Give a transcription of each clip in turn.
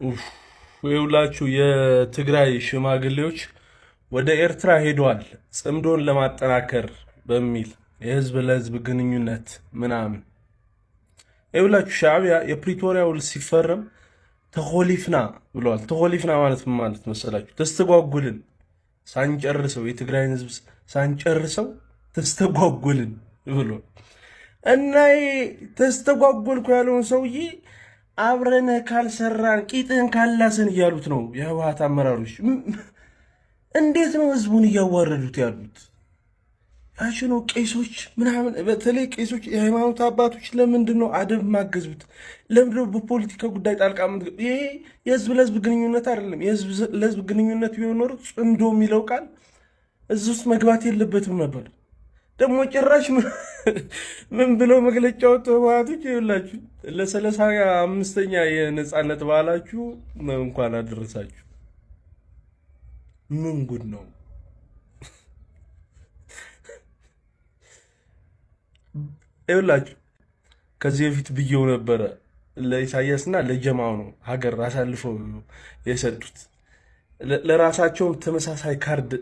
ኡፍ ይኸውላችሁ የትግራይ ሽማግሌዎች ወደ ኤርትራ ሄደዋል፣ ጽምዶን ለማጠናከር በሚል የህዝብ ለህዝብ ግንኙነት ምናምን። ይኸውላችሁ ሻዕቢያ የፕሪቶሪያ ውል ሲፈረም ተኮሊፍና ብለዋል። ተኮሊፍና ማለት ምን ማለት መሰላችሁ? ተስተጓጉልን፣ ሳንጨርሰው የትግራይን ህዝብ ሳንጨርሰው ተስተጓጉልን ብሎ እና ተስተጓጎልኩ ያለውን ሰውዬ አብረን ካልሰራን ቂጥን ካላሰን እያሉት ነው የህወሓት አመራሮች። እንዴት ነው ህዝቡን እያዋረዱት ያሉት? ያች ነው ቄሶች ምናምን፣ በተለይ ቄሶች፣ የሃይማኖት አባቶች ለምንድን ነው አደብ ማገዙት? ለምንድን ነው በፖለቲካ ጉዳይ ጣልቃ ምትገቡት? ይሄ የህዝብ ለህዝብ ግንኙነት አይደለም። የህዝብ ለህዝብ ግንኙነት ቢሆን ኖሮ ጽምዶ የሚለው ቃል እዚህ ውስጥ መግባት የለበትም ነበር። ደግሞ ጭራሽ ምን ብለው መግለጫ ወጡ ህወሓቶች? ይኸውላችሁ ለ35ኛ የነፃነት በዓላችሁ እንኳን አደረሳችሁ። ምን ጉድ ነው? ይኸውላችሁ ከዚህ በፊት ብዬው ነበረ፣ ለኢሳያስና ለጀማው ነው ሀገር አሳልፈው የሰጡት። ለራሳቸውም ተመሳሳይ ካርድ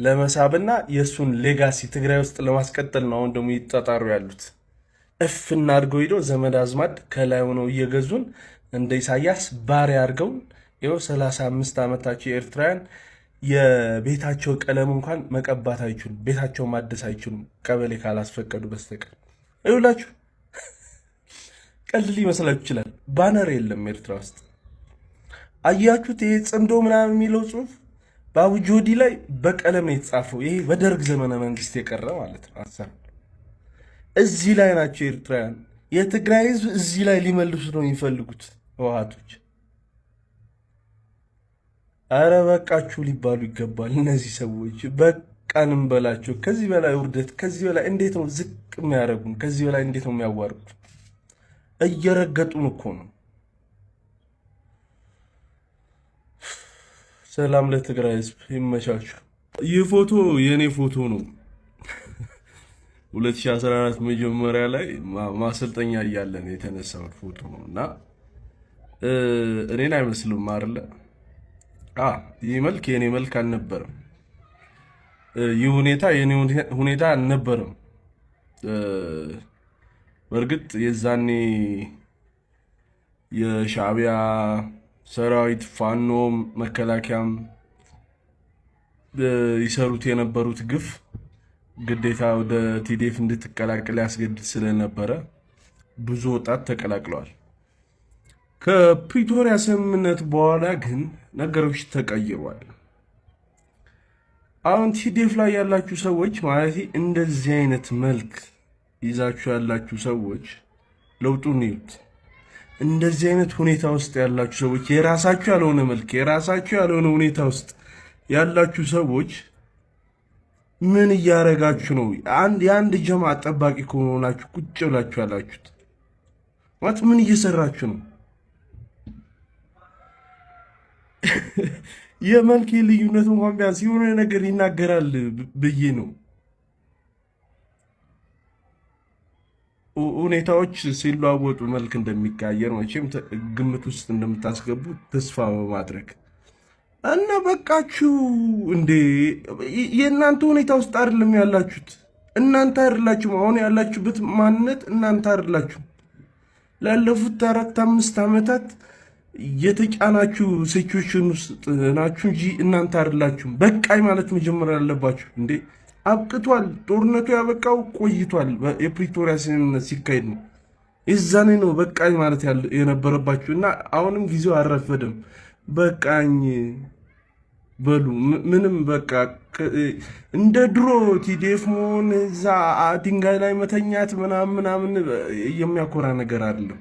ለመሳብና የእሱን ሌጋሲ ትግራይ ውስጥ ለማስቀጠል ነው አሁን ደግሞ ይጣጣሩ ያሉት። እፍ እናድርገው ሂደው ዘመድ አዝማድ ከላይ ሆነው እየገዙን እንደ ኢሳያስ ባሪያ አድርገውን ይኸው 35 ዓመታቸው የኤርትራውያን የቤታቸው ቀለም እንኳን መቀባት አይችሉም፣ ቤታቸው ማደስ አይችሉም ቀበሌ ካላስፈቀዱ በስተቀር። ይኸውላችሁ ቀልድ ሊመስላችሁ ይችላል፣ ባነር የለም ኤርትራ ውስጥ። አያችሁት? ይሄ ጽምዶ ምናምን የሚለው ጽሁፍ በአቡጆዲ ላይ በቀለም ነው የተጻፈው። ይሄ በደርግ ዘመነ መንግስት የቀረ ማለት ነው ሀሳብ። እዚህ ላይ ናቸው ኤርትራውያን። የትግራይ ህዝብ እዚህ ላይ ሊመልሱ ነው የሚፈልጉት ህወሓቶች። አረ በቃችሁ ሊባሉ ይገባል እነዚህ ሰዎች። በቃንም በላቸው። ከዚህ በላይ ውርደት፣ ከዚህ በላይ እንዴት ነው ዝቅ የሚያደርጉን? ከዚህ በላይ እንዴት ነው የሚያዋርዱት? እየረገጡን እኮ ነው። ሰላም ለትግራይ ህዝብ፣ ይመቻችሁ። ይህ ፎቶ የእኔ ፎቶ ነው። 2014 መጀመሪያ ላይ ማሰልጠኛ እያለን የተነሳው ፎቶ ነው እና እኔን አይመስልም አይደለ? ይህ መልክ የኔ መልክ አልነበረም። ይህ ሁኔታ የኔ ሁኔታ አልነበረም። በእርግጥ የዛኔ የሻዕቢያ ሰራዊት ፋኖም መከላከያም ይሰሩት የነበሩት ግፍ ግዴታ ወደ ቲዲኤፍ እንድትቀላቀል ያስገድድ ስለነበረ ብዙ ወጣት ተቀላቅለዋል። ከፕሪቶሪያ ስምምነት በኋላ ግን ነገሮች ተቀይሯል። አሁን ቲዲኤፍ ላይ ያላችሁ ሰዎች ማለት እንደዚህ አይነት መልክ ይዛችሁ ያላችሁ ሰዎች ለውጡን ይዩት። እንደዚህ አይነት ሁኔታ ውስጥ ያላችሁ ሰዎች፣ የራሳችሁ ያልሆነ መልክ፣ የራሳችሁ ያልሆነ ሁኔታ ውስጥ ያላችሁ ሰዎች ምን እያረጋችሁ ነው? የአንድ ጀማ ጠባቂ ከሆናችሁ ቁጭ ብላችሁ ያላችሁት ማለት ምን እየሰራችሁ ነው? የመልክ ልዩነት እንኳን ቢያንስ የሆነ ነገር ይናገራል ብዬ ነው። ሁኔታዎች ሲለዋወጡ መልክ እንደሚቀያየር መቼም ግምት ውስጥ እንደምታስገቡ ተስፋ በማድረግ እና በቃችሁ እንዴ! የእናንተ ሁኔታ ውስጥ አይደለም ያላችሁት። እናንተ አይደላችሁም አሁን ያላችሁበት ማንነት እናንተ አይደላችሁም። ላለፉት 4-5 ዓመታት የተጫናችሁ ሲቹዌሽን ውስጥ ናችሁ እንጂ እናንተ አይደላችሁም። በቃኝ ማለት መጀመሪያ ያለባችሁ እንዴ! አብቅቷል። ጦርነቱ ያበቃው ቆይቷል። የፕሪቶሪያ ስምምነት ሲካሄድ ነው። የዛኔ ነው በቃኝ ማለት የነበረባችሁ እና አሁንም ጊዜው አልረፈደም። በቃኝ በሉ። ምንም በቃ እንደ ድሮ ቲዲኤፍ መሆን እዛ ድንጋይ ላይ መተኛት ምናምን የሚያኮራ ነገር አይደለም።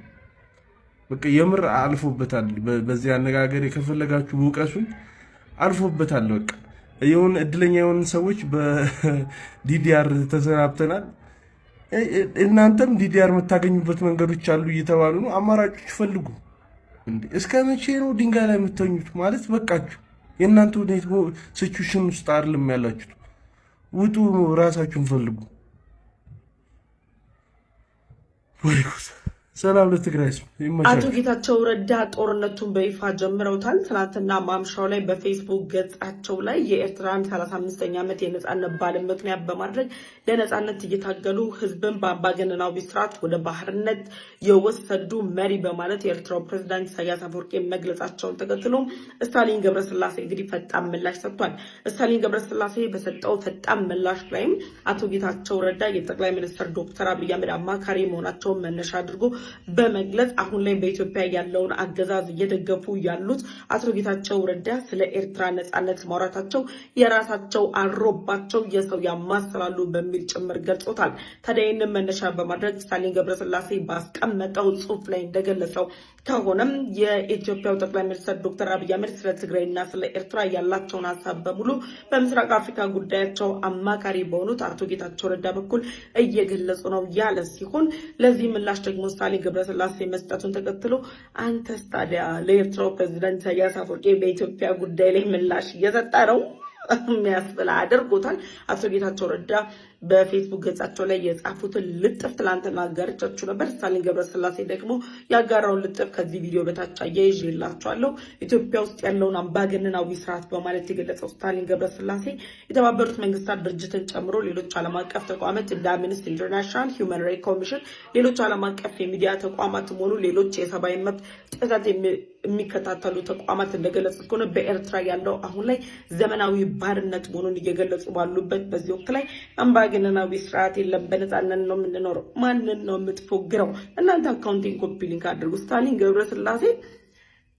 በቃ የምር አልፎበታል። በዚህ አነጋገር ከፈለጋችሁ ውቀሱኝ፣ አልፎበታል። በቃ የሆነ እድለኛ የሆኑ ሰዎች በዲዲአር ተሰናብተናል። እናንተም ዲዲአር የምታገኙበት መንገዶች አሉ እየተባሉ ነው። አማራጮች ፈልጉ። እስከ መቼ ነው ድንጋይ ላይ የምተኙት? ማለት በቃችሁ። የእናንተ ሁኔታ ሲቹዌሽን ውስጥ አይደለም ያላችሁት። ውጡ፣ ራሳችሁን ፈልጉ። ወይ ሰላም ለትግራይ ህዝብ አቶ ይመቻችሁ። ጌታቸው ረዳ ጦርነቱን በይፋ ጀምረውታል። ትናንትና ማምሻው ላይ በፌስቡክ ገጻቸው ላይ የኤርትራን 35ኛ ዓመት የነጻነት በዓልን ምክንያት በማድረግ ለነጻነት እየታገሉ ህዝብን በአምባገነናዊ ስርዓት ወደ ባህርነት የወሰዱ መሪ በማለት የኤርትራው ፕሬዝዳንት ኢሳያስ አፈወርቂ መግለጻቸውን ተከትሎ ስታሊን ገብረስላሴ እንግዲህ ፈጣን ምላሽ ሰጥቷል። ስታሊን ገብረስላሴ በሰጠው ፈጣን ምላሽ ላይም አቶ ጌታቸው ረዳ የጠቅላይ ሚኒስትር ዶክተር አብይ አህመድ አማካሪ መሆናቸውን መነሻ አድርጎ በመግለጽ አሁን ላይ በኢትዮጵያ ያለውን አገዛዝ እየደገፉ ያሉት አቶ ጌታቸው ረዳ ስለ ኤርትራ ነጻነት ማውራታቸው የራሳቸው አሮባቸው የሰው ያማስላሉ በሚል ጭምር ገልጾታል። ታዲያ ይህንን መነሻ በማድረግ ስታሊን ገብረስላሴ ባስቀመጠው ጽሑፍ ላይ እንደገለጸው ከሆነም የኢትዮጵያው ጠቅላይ ሚኒስትር ዶክተር አብይ አህመድ ስለ ትግራይና ስለ ኤርትራ ያላቸውን ሀሳብ በሙሉ በምስራቅ አፍሪካ ጉዳያቸው አማካሪ በሆኑት አቶ ጌታቸው ረዳ በኩል እየገለጹ ነው ያለ ሲሆን ለዚህ ምላሽ ደግሞ ስታሊን ገብረስላሴ መስጠቱን ተከትሎ አንተስ ታዲያ ለኤርትራው ፕሬዝዳንት ኢሳያስ አፈወርቂ በኢትዮጵያ ጉዳይ ላይ ምላሽ እየሰጠ ነው የሚያስብላ አድርጎታል። አቶ ጌታቸው ረዳ በፌስቡክ ገጻቸው ላይ የጻፉትን ልጥፍ ትላንትና አጋርቻችሁ ነበር። ስታሊን ገብረስላሴ ደግሞ ያጋራውን ልጥፍ ከዚህ ቪዲዮ በታች አያይዤላችኋለሁ። ኢትዮጵያ ውስጥ ያለውን አምባገነናዊ ስርዓት በማለት የገለጸው ስታሊን ገብረስላሴ የተባበሩት መንግስታት ድርጅትን ጨምሮ ሌሎች ዓለም አቀፍ ተቋማት እንደ አምነስቲ ኢንተርናሽናል፣ ሂውማን ራይትስ ኮሚሽን፣ ሌሎች ዓለም አቀፍ የሚዲያ ተቋማትም ሆኑ ሌሎች የሰብአዊ መብት ጥሰት የሚከታተሉ ተቋማት እንደገለጹት ከሆነ በኤርትራ ያለው አሁን ላይ ዘመናዊ ባርነት መሆኑን እየገለጹ ባሉበት በዚህ ወቅት ላይ አምባገነናዊ ስርዓት የለም፣ በነፃነት ነው የምንኖረው። ማንን ነው የምትፎግረው? እናንተ አካውንቲንግ ኮፒ ሊንክ አድርጉ። ስታሊን ገብረስላሴ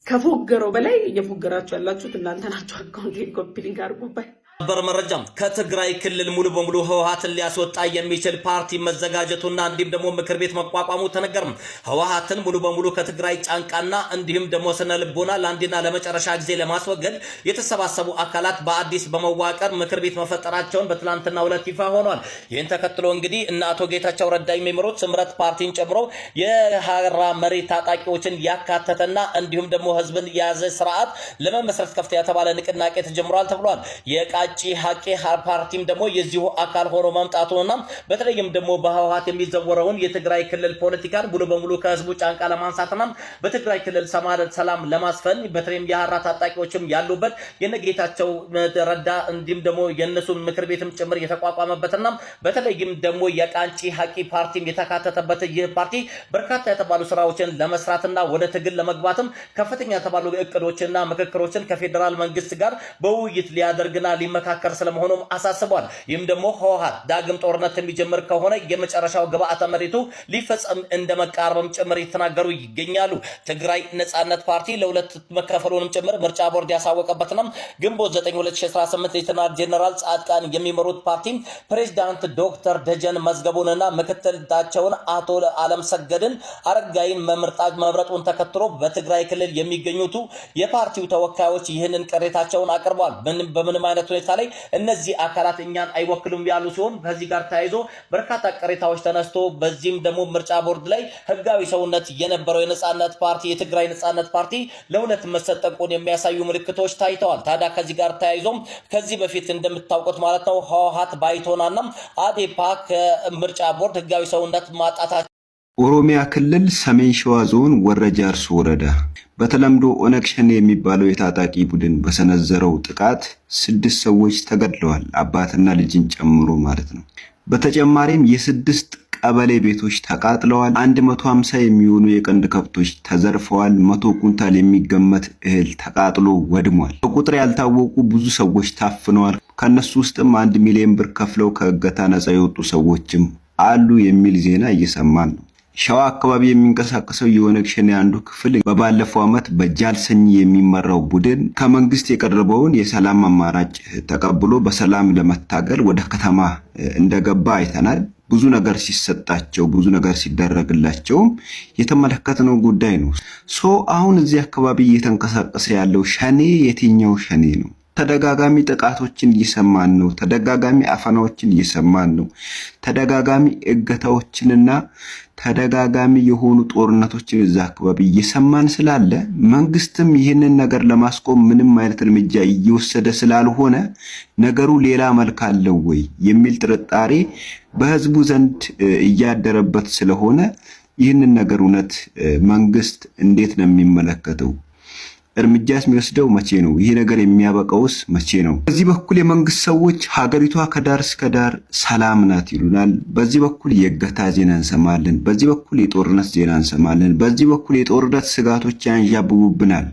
ከፎገረው በላይ እየፎገራችሁ ያላችሁት እናንተ ናችሁ። አካውንቲንግ ኮፒ ሊንክ አድርጉበት። በር መረጃም ከትግራይ ክልል ሙሉ በሙሉ ህወሓትን ሊያስወጣ የሚችል ፓርቲ መዘጋጀቱና እንዲሁም ደግሞ ምክር ቤት መቋቋሙ ተነገረም። ህወሓትን ሙሉ በሙሉ ከትግራይ ጫንቃና እንዲሁም ደግሞ ስነ ልቦና ለአንድና ለመጨረሻ ጊዜ ለማስወገድ የተሰባሰቡ አካላት በአዲስ በመዋቀር ምክር ቤት መፈጠራቸውን በትላንትናው ዕለት ይፋ ሆኗል። ይህን ተከትሎ እንግዲህ እነ አቶ ጌታቸው ረዳ የሚመሩት ስምረት ፓርቲን ጨምሮ የሀራ መሪ ታጣቂዎችን ያካተተና እንዲሁም ደግሞ ህዝብን የያዘ ስርዓት ለመመስረት ከፍተኛ የተባለ ንቅናቄ ተጀምሯል ተብሏል። ጭ ሀቂ ፓርቲም ደግሞ የዚሁ አካል ሆኖ ማምጣቱና በተለይም ደግሞ በህወሓት የሚዘወረውን የትግራይ ክልል ፖለቲካን ሙሉ በሙሉ ከህዝቡ ጫንቃ ለማንሳትና በትግራይ ክልል ሰላም ለማስፈን በተለይም የሀራ ታጣቂዎችም ያሉበት የነጌታቸው ረዳ እንዲሁም ደግሞ የነሱ ምክር ቤትም ጭምር የተቋቋመበትና በተለይም ደግሞ የቃንጪ ሀቂ ፓርቲም የተካተተበት ይህ ፓርቲ በርካታ የተባሉ ስራዎችን ለመስራትና ወደ ትግል ለመግባትም ከፍተኛ የተባሉ እቅዶችና ምክክሮችን ከፌደራል መንግስት ጋር በውይይት ሊያደርግና መካከር ስለመሆኑም አሳስቧል። ይህም ደግሞ ህወሓት ዳግም ጦርነት የሚጀምር ከሆነ የመጨረሻው ግብአተ መሬቱ ሊፈጸም እንደመቃረብም ጭምር የተናገሩ ይገኛሉ። ትግራይ ነጻነት ፓርቲ ለሁለት መከፈሉንም ጭምር ምርጫ ቦርድ ያሳወቀበትና ግንቦት 9 2018 ሌተናል ጄኔራል ጻድቃን የሚመሩት ፓርቲ ፕሬዝዳንት ዶክተር ደጀን መዝገቡንና ምክትላቸውን አቶ አለም ሰገድን አረጋይን መምረጡን ተከትሎ በትግራይ ክልል የሚገኙት የፓርቲው ተወካዮች ይህንን ቅሬታቸውን አቅርበዋል። በምንም አይነት ሁኔታ ላይ እነዚህ አካላት እኛን አይወክሉም ያሉ ሲሆን ከዚህ ጋር ተያይዞ በርካታ ቅሬታዎች ተነስቶ በዚህም ደግሞ ምርጫ ቦርድ ላይ ህጋዊ ሰውነት የነበረው የነጻነት ፓርቲ የትግራይ ነጻነት ፓርቲ ለሁለት መሰጠቁን የሚያሳዩ ምልክቶች ታይተዋል። ታዲያ ከዚህ ጋር ተያይዞ ከዚህ በፊት እንደምታውቁት ማለት ነው ህወሓት ባይቶናና አዴፓ ከምርጫ ቦርድ ህጋዊ ሰውነት ማጣታቸው ኦሮሚያ ክልል ሰሜን ሸዋ ዞን ወረ ጃርሶ ወረዳ በተለምዶ ኦነግ ሸኔ የሚባለው የታጣቂ ቡድን በሰነዘረው ጥቃት 6 ሰዎች ተገድለዋል፣ አባትና ልጅን ጨምሮ ማለት ነው። በተጨማሪም የ6 ቀበሌ ቤቶች ተቃጥለዋል። 150 የሚሆኑ የቀንድ ከብቶች ተዘርፈዋል። 100 ኩንታል የሚገመት እህል ተቃጥሎ ወድሟል። በቁጥር ያልታወቁ ብዙ ሰዎች ታፍነዋል። ከነሱ ውስጥም 1 ሚሊዮን ብር ከፍለው ከእገታ ነፃ የወጡ ሰዎችም አሉ የሚል ዜና እየሰማን ነው። ሸዋ አካባቢ የሚንቀሳቀሰው የኦነግ ሸኔ አንዱ ክፍል በባለፈው ዓመት በጃልሰኝ የሚመራው ቡድን ከመንግስት የቀረበውን የሰላም አማራጭ ተቀብሎ በሰላም ለመታገል ወደ ከተማ እንደገባ አይተናል። ብዙ ነገር ሲሰጣቸው ብዙ ነገር ሲደረግላቸው የተመለከተነው ጉዳይ ነው። አሁን እዚህ አካባቢ እየተንቀሳቀሰ ያለው ሸኔ የትኛው ሸኔ ነው? ተደጋጋሚ ጥቃቶችን እየሰማን ነው። ተደጋጋሚ አፈናዎችን እየሰማን ነው። ተደጋጋሚ እገታዎችንና ተደጋጋሚ የሆኑ ጦርነቶችን እዛ አካባቢ እየሰማን ስላለ መንግስትም ይህንን ነገር ለማስቆም ምንም አይነት እርምጃ እየወሰደ ስላልሆነ ነገሩ ሌላ መልክ አለው ወይ የሚል ጥርጣሬ በህዝቡ ዘንድ እያደረበት ስለሆነ ይህንን ነገር እውነት መንግስት እንዴት ነው የሚመለከተው? እርምጃስ የሚወስደው መቼ ነው? ይሄ ነገር የሚያበቃውስ መቼ ነው? በዚህ በኩል የመንግስት ሰዎች ሀገሪቷ ከዳር እስከ ዳር ሰላም ናት ይሉናል። በዚህ በኩል የእገታ ዜና እንሰማለን። በዚህ በኩል የጦርነት ዜና እንሰማለን። በዚህ በኩል የጦርነት ስጋቶች ያንዣብቡብናል።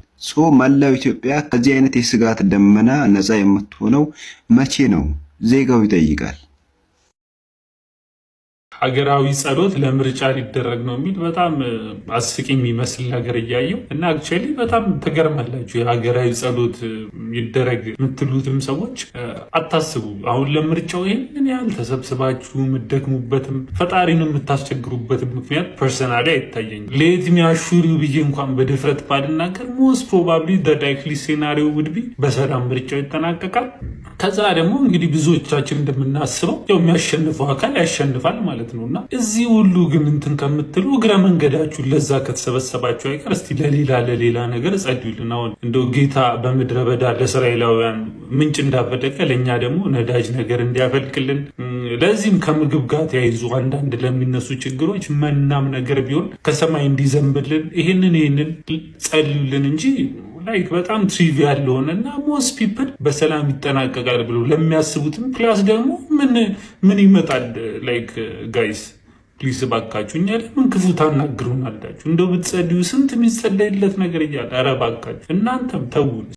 መላው ኢትዮጵያ ከዚህ አይነት የስጋት ደመና ነፃ የምትሆነው መቼ ነው? ዜጋው ይጠይቃል። ሀገራዊ ጸሎት ለምርጫ ሊደረግ ነው የሚል በጣም አስቂኝ የሚመስል ነገር እያየው እና አክቹዋሊ በጣም ትገርማላችሁ። የሀገራዊ ጸሎት ይደረግ የምትሉትም ሰዎች አታስቡ። አሁን ለምርጫው ይህንን ያህል ተሰብስባችሁ የምትደክሙበትም ፈጣሪን የምታስቸግሩበትም ምክንያት ፐርሰናሊ አይታየኝም። ለየት የሚያሹሪው ብዬ እንኳን በድፍረት ባልናገር ሞስት ፕሮባብሊ ዳይክሊ ሴናሪዮ ውድቢ በሰላም ምርጫው ይጠናቀቃል። ከዛ ደግሞ እንግዲህ ብዙዎቻችን እንደምናስበው ያው የሚያሸንፈው አካል ያሸንፋል ማለት ነው እና እዚህ ሁሉ ግን እንትን ከምትሉ እግረ መንገዳችሁን ለዛ ከተሰበሰባችሁ አይቀር እስቲ ለሌላ ነገር ጸልዩልን። አሁን እንደው ጌታ በምድረ በዳ ለእስራኤላውያን ምንጭ እንዳፈለቀ ለእኛ ደግሞ ነዳጅ ነገር እንዲያፈልቅልን፣ ለዚህም ከምግብ ጋር ተያይዞ አንዳንድ ለሚነሱ ችግሮች መናም ነገር ቢሆን ከሰማይ እንዲዘንብልን ይህንን ጸልዩልን እንጂ ላይክ በጣም ትሪቪያል ለሆነና ሞስት ፒፕል በሰላም ይጠናቀቃል ብሎ ለሚያስቡትም ፕላስ ደግሞ ምን ይመጣል ላይክ ጋይስ ፕሊስ ባካችሁ እኛ ለምን ክፉ ታናግሩናላችሁ? እንደው ብትጸልዩ ስንት የሚጸለይለት ነገር እያለ ኧረ ባካችሁ እናንተም ተውን።